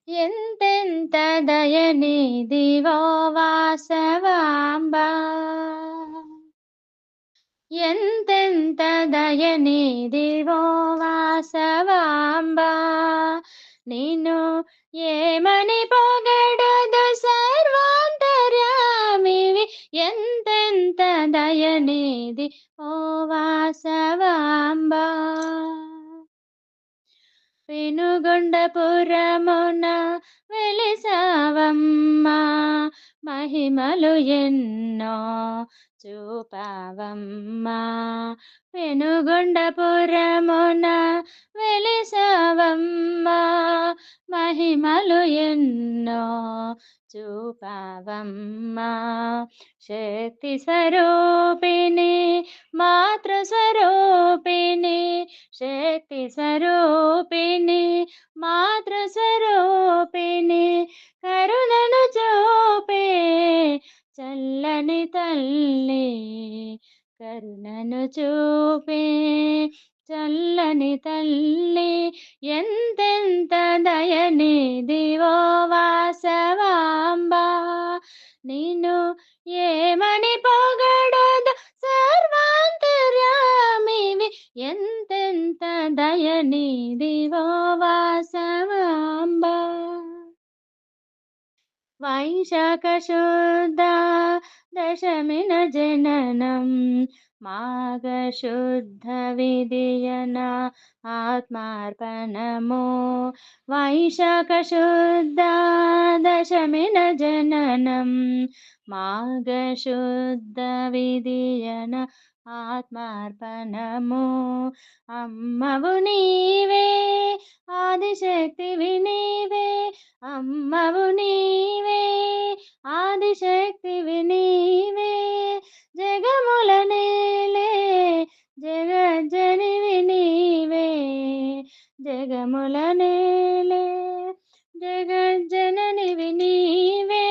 ఎంతెంత దయనిధివో వాసవాంబా. ఎంతెంత దయనిధివో వాసవాంబా. నిన్ను ఏమని పొగడదు సర్వాంతర్యామివి. ఎంతెంత దయనిధి ఓ వాసవాంబా. పెనుగొండపురమున వెలిసావమ్మా, మహిమలు ఎన్నో చూపావమ్మా. పెనుగొండపురమున వెలిసావమ్మా, మహిమలు ఎన్నో చూపావమ్మా. శక్తి స్వరూపిణి, మాతృ స్వరూపిణి, శక్తి స్వరూపిణి, మాతృ స్వరూపిణి, కరుణను చూపే చల్లని తల్లి, కరుణను చూపే చల్లని తల్లి. ఎంతెంత దయనిధివో వాసవాంబా. నిన్ను ఏమని పొగడదు సర్వాంతర్యామివి. ఎంతెంత దయనిధివో వాసవాంబా. వైశాఖ శుద్ధ దశమిన జననం, మాఘ శుద్ధ విధియన ఆత్మార్పణము. వైశాఖ శుద్ధ దశమిన జననం, మాఘ శుద్ధ విధియన ఆత్మార్పణము. అమ్మవు నీవే, ఆదిశక్తివి నీవే, అమ్మవు నీవే, ఆదిశక్తివి నీవే, జగముల నేలే జగజ్జనివి నీవే, జగముల నేలే జగజ్జననివి నీవే.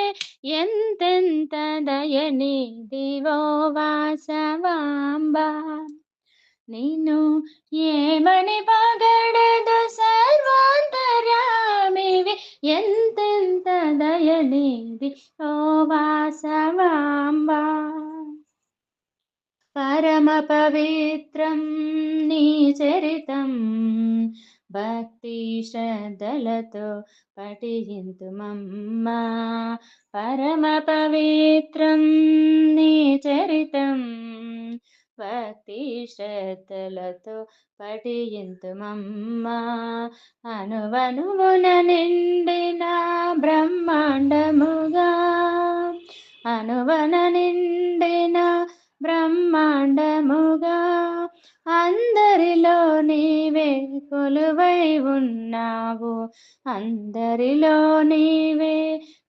ఎంతెంత దయనిధివో వాసవాంబా. నిన్ను ఏమని పొగడదు సర్వాంతర్యామివి. ఎంతెంత దయనిధి ఓ వాసవాంబా. పరమ పవిత్రం నీ చరితం, భక్తి శ్రద్ధలతో పఠింతుమమ్మా. పరమ పవిత్రం నీ చరితం, భక్తి శ్రద్ధలతో పఠింతుమమ్మా. అనువనువున నిండిన బ్రహ్మాండముగా, అనువన నిండిన బ్రహ్మాండముగా, అందరిలో నీవే కొలువై ఉన్నావు, అందరిలో నీవే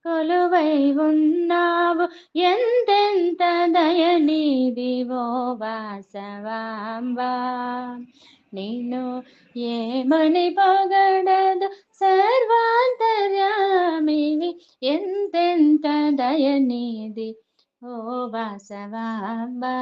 కొలువై ఉన్నావు. ఎంతెంత దయనిధివో వాసవాంబా. నిన్ను ఏమని పొగడదు సర్వాంతర్యామివి. ఎంతెంత దయనిధి ఓ వాసవాంబా.